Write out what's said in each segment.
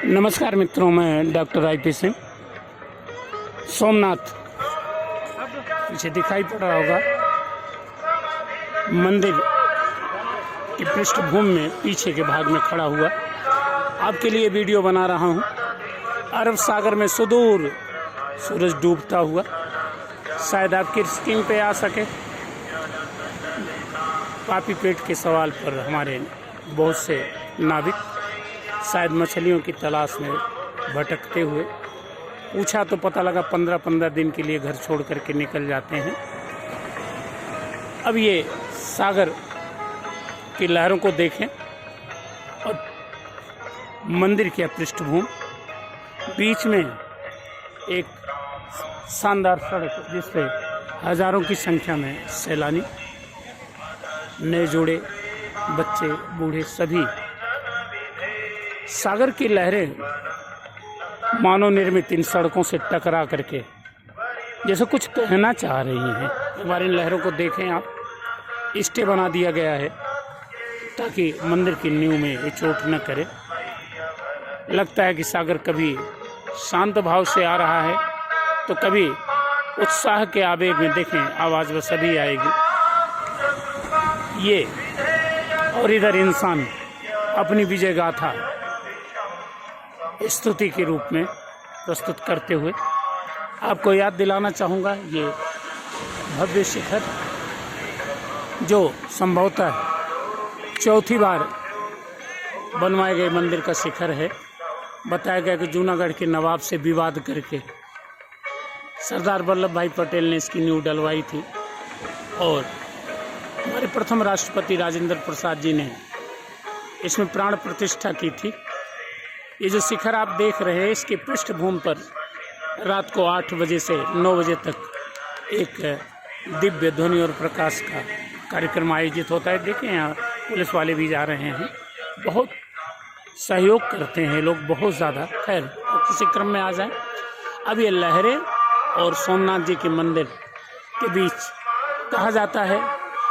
नमस्कार मित्रों, मैं डॉक्टर IP सिंह। सोमनाथ पीछे दिखाई पड़ रहा होगा, मंदिर की पृष्ठभूमि में पीछे के भाग में खड़ा हुआ आपके लिए वीडियो बना रहा हूं। अरब सागर में सुदूर सूरज डूबता हुआ शायद आपकी स्क्रीन पे आ सके। पापी पेट के सवाल पर हमारे बहुत से नाविक शायद मछलियों की तलाश में भटकते हुए, पूछा तो पता लगा 15-15 दिन के लिए घर छोड़ करके निकल जाते हैं। अब ये सागर की लहरों को देखें और मंदिर की पृष्ठभूमि, बीच में एक शानदार सड़क जिस पे हजारों की संख्या में सैलानी, नए जोड़े, बच्चे, बूढ़े सभी। सागर की लहरें मानव निर्मित इन सड़कों से टकरा करके जैसे कुछ कहना चाह रही हैं। हमारी लहरों को देखें आप, स्टे बना दिया गया है ताकि मंदिर की नींव में ये चोट न करे। लगता है कि सागर कभी शांत भाव से आ रहा है तो कभी उत्साह के आवेग में। देखें, आवाज़ बस अभी आएगी ये, और इधर इंसान अपनी विजय गाथा स्तुति के रूप में प्रस्तुत करते हुए आपको याद दिलाना चाहूँगा, ये भव्य शिखर जो संभवतः चौथी बार बनवाए गए मंदिर का शिखर है। बताया गया कि जूनागढ़ के नवाब से विवाद करके सरदार वल्लभ भाई पटेल ने इसकी नींव डलवाई थी और हमारे प्रथम राष्ट्रपति राजेंद्र प्रसाद जी ने इसमें प्राण प्रतिष्ठा की थी। ये जो शिखर आप देख रहे हैं, इसकी पृष्ठभूमि पर रात को 8 बजे से 9 बजे तक एक दिव्य ध्वनि और प्रकाश का कार्यक्रम आयोजित होता है। देखें, यहाँ पुलिस वाले भी जा रहे हैं, बहुत सहयोग करते हैं लोग, बहुत ज़्यादा। खैर, किसी क्रम में आ जाए। अब ये लहरें और सोमनाथ जी के मंदिर के बीच कहा जाता है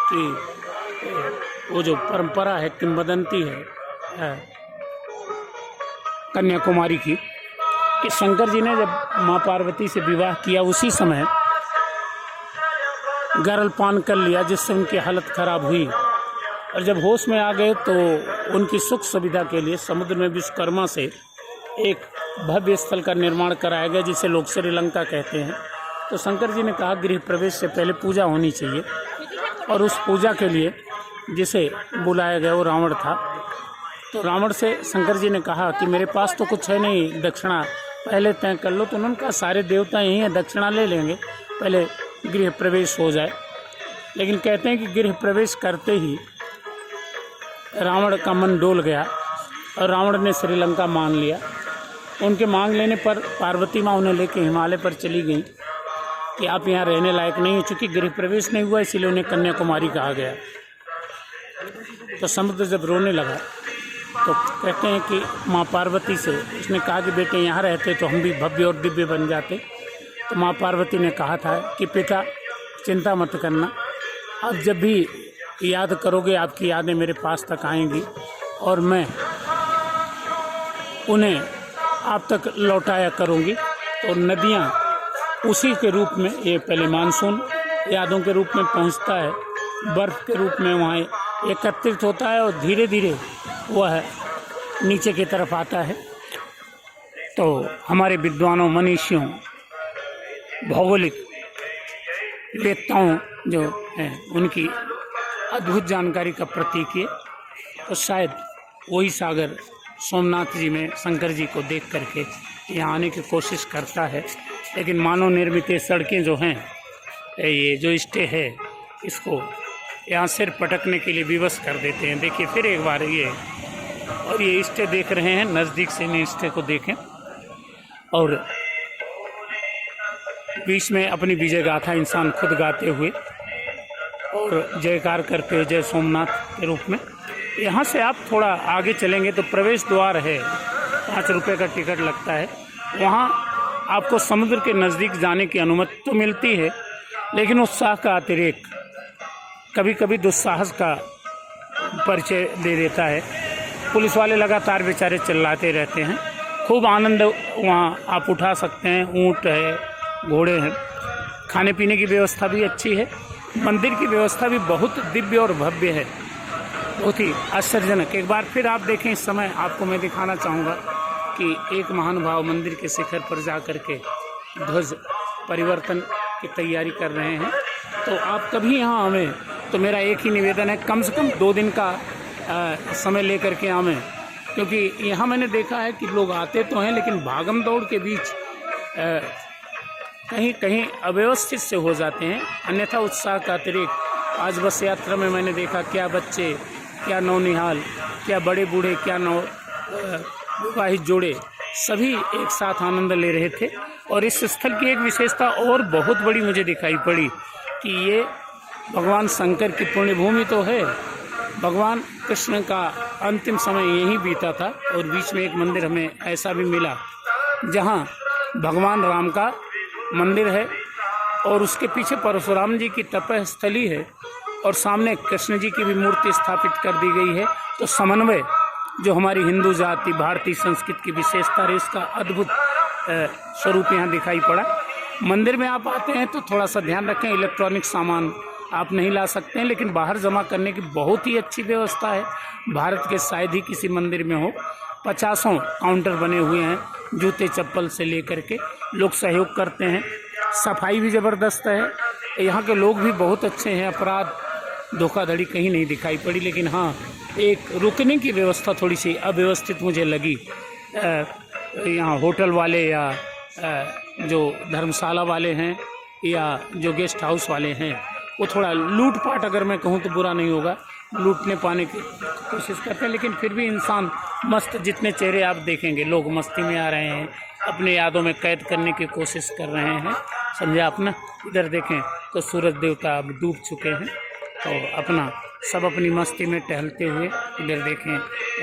कि वो जो परंपरा है, किंवदंती है कन्याकुमारी की, कि शंकर जी ने जब माँ पार्वती से विवाह किया उसी समय गरल पान कर लिया, जिससे उनकी हालत खराब हुई और जब होश में आ गए तो उनकी सुख सुविधा के लिए समुद्र में विश्वकर्मा से एक भव्य स्थल का निर्माण कराया गया, जिसे लोग श्रीलंका कहते हैं। तो शंकर जी ने कहा गृह प्रवेश से पहले पूजा होनी चाहिए, और उस पूजा के लिए जिसे बुलाया गया वो रावण था। तो रावण से शंकर जी ने कहा कि मेरे पास तो कुछ है नहीं, दक्षिणा पहले तय कर लो। तो उन्होंने कहा सारे देवता यहीं हैं, दक्षिणा ले लेंगे, पहले गृह प्रवेश हो जाए। लेकिन कहते हैं कि गृह प्रवेश करते ही रावण का मन डोल गया और रावण ने श्रीलंका मान लिया। उनके मांग लेने पर पार्वती माँ उन्हें लेके हिमालय पर चली गई कि आप यहाँ रहने लायक नहीं हो। चूँकि गृह प्रवेश नहीं हुआ इसीलिए उन्हें कन्याकुमारी कहा गया। तो समुद्र जब रोने लगा तो कहते हैं कि माँ पार्वती से उसने कहा कि बेटे यहाँ रहते तो हम भी भव्य और दिव्य बन जाते। तो माँ पार्वती ने कहा था कि पिता चिंता मत करना, आप जब भी याद करोगे आपकी यादें मेरे पास तक आएंगी और मैं उन्हें आप तक लौटाया करूँगी। तो नदियाँ उसी के रूप में, ये पहले मानसून यादों के रूप में पहुँचता है, बर्फ़ के रूप में वहाँ एकत्रित होता है और धीरे धीरे वह नीचे की तरफ आता है। तो हमारे विद्वानों, मनीषियों, भौगोलिक वेत्ताओं जो हैं उनकी अद्भुत जानकारी का प्रतीक है। तो शायद वही सागर सोमनाथ जी में शंकर जी को देख करके यहाँ आने की कोशिश करता है। लेकिन मानव निर्मित सड़कें जो हैं, ये जो स्टे है, इसको यहाँ सिर पटकने के लिए विवश कर देते हैं। देखिए फिर एक बार ये, और ये स्टे देख रहे हैं, नज़दीक से इन स्टे को देखें और बीच में अपनी विजय गाथा इंसान खुद गाते हुए और जयकार करते हुए, जय सोमनाथ के रूप में। यहाँ से आप थोड़ा आगे चलेंगे तो प्रवेश द्वार है, 5 रुपये का टिकट लगता है। वहाँ आपको समुद्र के नज़दीक जाने की अनुमति तो मिलती है, लेकिन उत्साह का अतिरेक कभी कभी दुस्साहस का परिचय दे देता है। पुलिस वाले लगातार बेचारे चिल्लाते रहते हैं। खूब आनंद वहाँ आप उठा सकते हैं। ऊँट है, घोड़े हैं, खाने पीने की व्यवस्था भी अच्छी है। मंदिर की व्यवस्था भी बहुत दिव्य और भव्य है, बहुत ही आश्चर्यजनक। एक बार फिर आप देखें, इस समय आपको मैं दिखाना चाहूँगा कि एक महानुभाव मंदिर के शिखर पर जा कर के ध्वज परिवर्तन की तैयारी कर रहे हैं। तो आप कभी यहाँ आवें तो मेरा एक ही निवेदन है, कम से कम 2 दिन का समय लेकर के आवें, क्योंकि यहाँ मैंने देखा है कि लोग आते तो हैं लेकिन भागम दौड़ के बीच कहीं कहीं अव्यवस्थित से हो जाते हैं। अन्यथा उत्साह का अतिरिक्त आज बस यात्रा में मैंने देखा क्या बच्चे, क्या नौनिहाल, क्या बड़े बूढ़े, क्या विवाहित जोड़े, सभी एक साथ आनंद ले रहे थे। और इस स्थल की एक विशेषता और बहुत बड़ी मुझे दिखाई पड़ी कि ये भगवान शंकर की पुण्यभूमि तो है, भगवान कृष्ण का अंतिम समय यहीं बीता था। और बीच में एक मंदिर हमें ऐसा भी मिला जहाँ भगवान राम का मंदिर है और उसके पीछे परशुराम जी की तपस्थली है और सामने कृष्ण जी की भी मूर्ति स्थापित कर दी गई है। तो समन्वय जो हमारी हिंदू जाति, भारतीय संस्कृति की विशेषता है, इसका अद्भुत स्वरूप यहाँ दिखाई पड़ा। मंदिर में आप आते हैं तो थोड़ा सा ध्यान रखें, इलेक्ट्रॉनिक सामान आप नहीं ला सकते हैं, लेकिन बाहर जमा करने की बहुत ही अच्छी व्यवस्था है। भारत के शायद ही किसी मंदिर में हो। 50 काउंटर बने हुए हैं, जूते चप्पल से लेकर के लोग सहयोग करते हैं। सफाई भी ज़बरदस्त है, यहाँ के लोग भी बहुत अच्छे हैं। अपराध, धोखाधड़ी कहीं नहीं दिखाई पड़ी। लेकिन हाँ, एक रुकने की व्यवस्था थोड़ी सी अव्यवस्थित मुझे लगी। यहाँ होटल वाले या जो धर्मशाला वाले हैं या जो गेस्ट हाउस वाले हैं, वो थोड़ा लूटपाट, अगर मैं कहूँ तो बुरा नहीं होगा, लूटने पाने की कोशिश करते हैं। लेकिन फिर भी इंसान मस्त, जितने चेहरे आप देखेंगे, लोग मस्ती में आ रहे हैं, अपने यादों में कैद करने की कोशिश कर रहे हैं। समझे आप ना? इधर देखें तो सूरज देवता अब डूब चुके हैं, तो अपना सब अपनी मस्ती में टहलते हुए, इधर देखें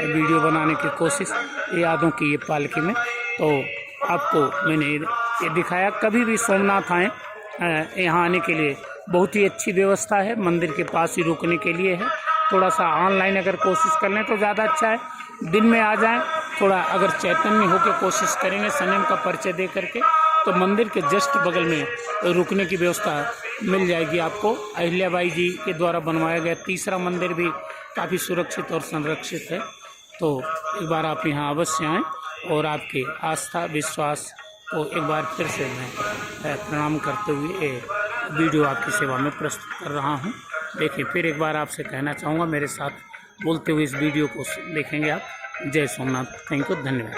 वीडियो बनाने की कोशिश यादों की ये पालकी में। तो आपको मैंने ये दिखाया। कभी भी सोमनाथ आएँ, यहाँ आने के लिए बहुत ही अच्छी व्यवस्था है। मंदिर के पास ही रुकने के लिए है। थोड़ा सा ऑनलाइन अगर कोशिश कर लें तो ज़्यादा अच्छा है। दिन में आ जाएं, थोड़ा अगर चैतन्य होकर कोशिश करेंगे, संयम का परिचय दे करके, तो मंदिर के जस्ट बगल में रुकने की व्यवस्था मिल जाएगी आपको। अहिल्याबाई जी के द्वारा बनवाया गया तीसरा मंदिर भी काफ़ी सुरक्षित और संरक्षित है। तो एक बार आप यहाँ अवश्य आएँ और आपकी आस्था, विश्वास को एक बार फिर से मैं प्रणाम करते हुए वीडियो आपकी सेवा में प्रस्तुत कर रहा हूँ। देखिए, फिर एक बार आपसे कहना चाहूँगा, मेरे साथ बोलते हुए इस वीडियो को देखेंगे आप। जय सोमनाथ। थैंक यू, धन्यवाद।